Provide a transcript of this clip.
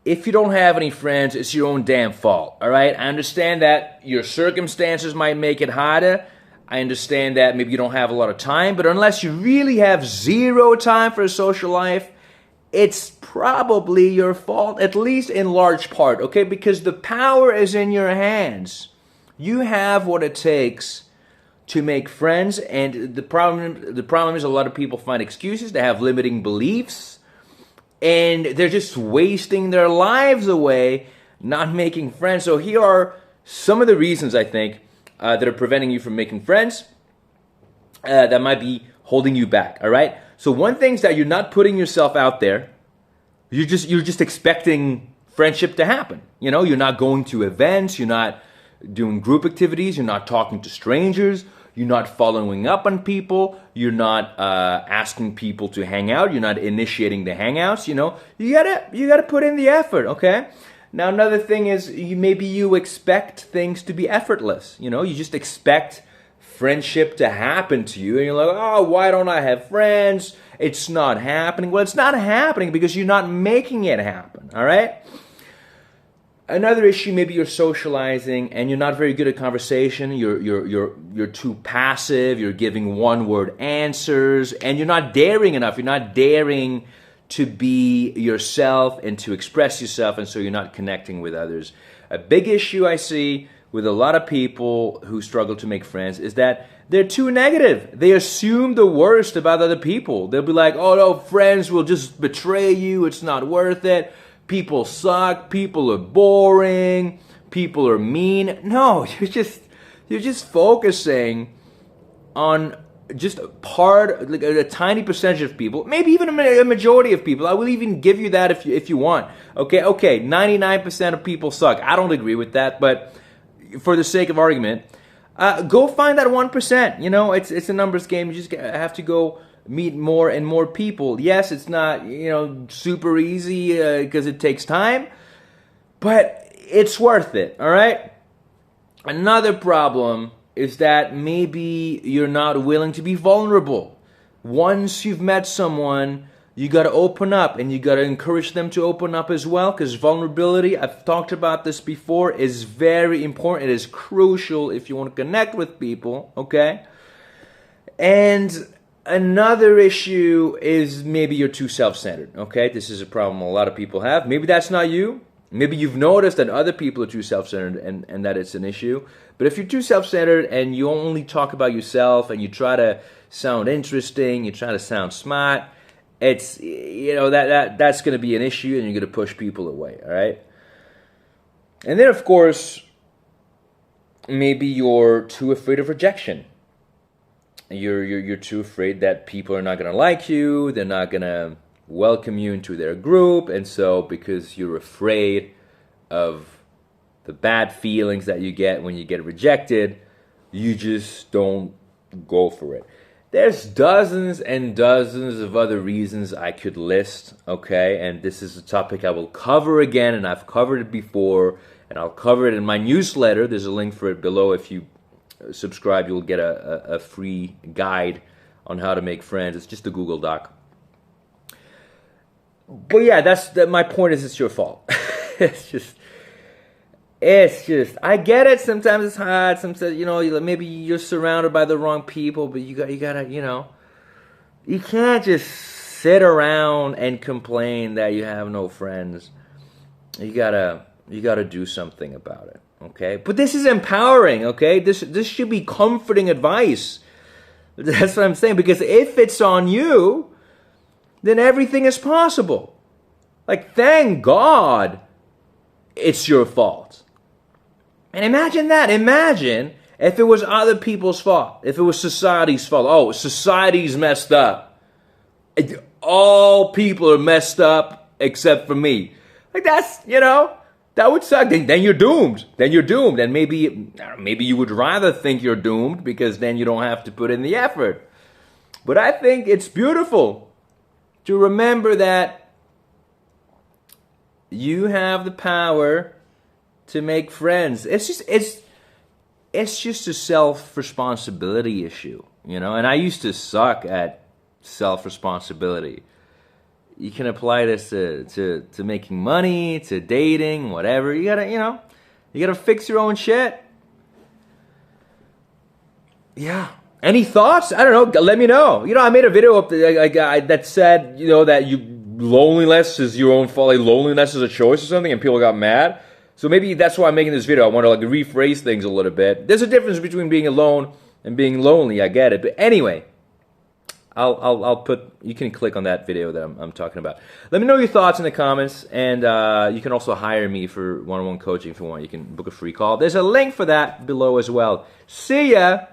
if you don't have any friends, it's your own damn fault, all right? I understand that your circumstances might make it harder. I understand that maybe you don't have a lot of time, but unless you really have zero time for a social life, it's probably your fault, at least in large part, okay? Because the power is in your hands. You have what it takes to make friends, and the problem is a lot of people find excuses. They have limiting beliefs, and they're just wasting their lives away not making friends. So here are some of the reasons, I think, that are preventing you from making friends that might be holding you back, all right? So one thing is that you're not putting yourself out there. You're just expecting friendship to happen. You know, you're not going to events, you're not doing group activities, you're not talking to strangers, you're not following up on people, you're not asking people to hang out, you're not initiating the hangouts, you know. You gotta put in the effort, okay? Now another thing is maybe you expect things to be effortless, you know, you just expect friendship to happen to you and you're like, oh, why don't I have friends? It's not happening. Well, it's not happening because you're not making it happen, all right? Another issue, maybe you're socializing and you're not very good at conversation. You're too passive. You're giving one-word answers, and you're not daring enough. You're not daring to be yourself and to express yourself, and so you're not connecting with others. A big issue I see with a lot of people who struggle to make friends is that they're too negative. They assume the worst about other people. They'll be like, "Oh no, friends will just betray you. It's not worth it. People suck, people are boring, people are mean." No, you're just focusing on just a part, like a tiny percentage of people, maybe even a majority of people. I will even give you that if you want. Okay, 99% of people suck. I don't agree with that, but for the sake of argument, go find that 1%. You know, it's a numbers game. You just have to go meet more and more people. Yes, it's not, super easy because it takes time, but it's worth it, all right? Another problem is that maybe you're not willing to be vulnerable. Once you've met someone, you got to open up, and you got to encourage them to open up as well, because vulnerability, I've talked about this before, is very important. It is crucial if you want to connect with people, okay? And another issue is maybe you're too self-centered, okay? This is a problem a lot of people have. Maybe that's not you. Maybe you've noticed that other people are too self-centered and that it's an issue. But if you're too self-centered and you only talk about yourself and you try to sound interesting, you try to sound smart, it's, that's going to be an issue, and you're going to push people away, all right? And then, of course, maybe you're too afraid of rejection. You're too afraid that people are not going to like you, they're not going to welcome you into their group, and so because you're afraid of the bad feelings that you get when you get rejected, you just don't go for it. There's dozens and dozens of other reasons I could list, okay? And this is a topic I will cover again, and I've covered it before, and I'll cover it in my newsletter. There's a link for it below. If you subscribe, you'll get a free guide on how to make friends. It's just a Google Doc. But yeah, my point is it's your fault. It's just, I get it. Sometimes it's hard. Sometimes, maybe you're surrounded by the wrong people, but you gotta, you can't just sit around and complain that you have no friends. You gotta do something about it, okay? But this is empowering, okay? This should be comforting advice. That's what I'm saying, because if it's on you, then everything is possible. Like, thank God it's your fault. And imagine that. Imagine if it was other people's fault. If it was society's fault. Oh, society's messed up. All people are messed up except for me. Like, that's, that would suck. Then you're doomed. And maybe you would rather think you're doomed because then you don't have to put in the effort. But I think it's beautiful to remember that you have the power to make friends. It's just a self-responsibility issue, and I used to suck at self-responsibility. You can apply this to making money, to dating, whatever. You gotta fix your own shit. Yeah. Any thoughts? I don't know. Let me know. I made a video up that said, that loneliness is your own fault. Like loneliness is a choice or something, and people got mad. So maybe that's why I'm making this video. I want to rephrase things a little bit. There's a difference between being alone and being lonely. I get it. But anyway, I'll put. You can click on that video that I'm talking about. Let me know your thoughts in the comments, and you can also hire me for one-on-one coaching if you want. You can book a free call. There's a link for that below as well. See ya.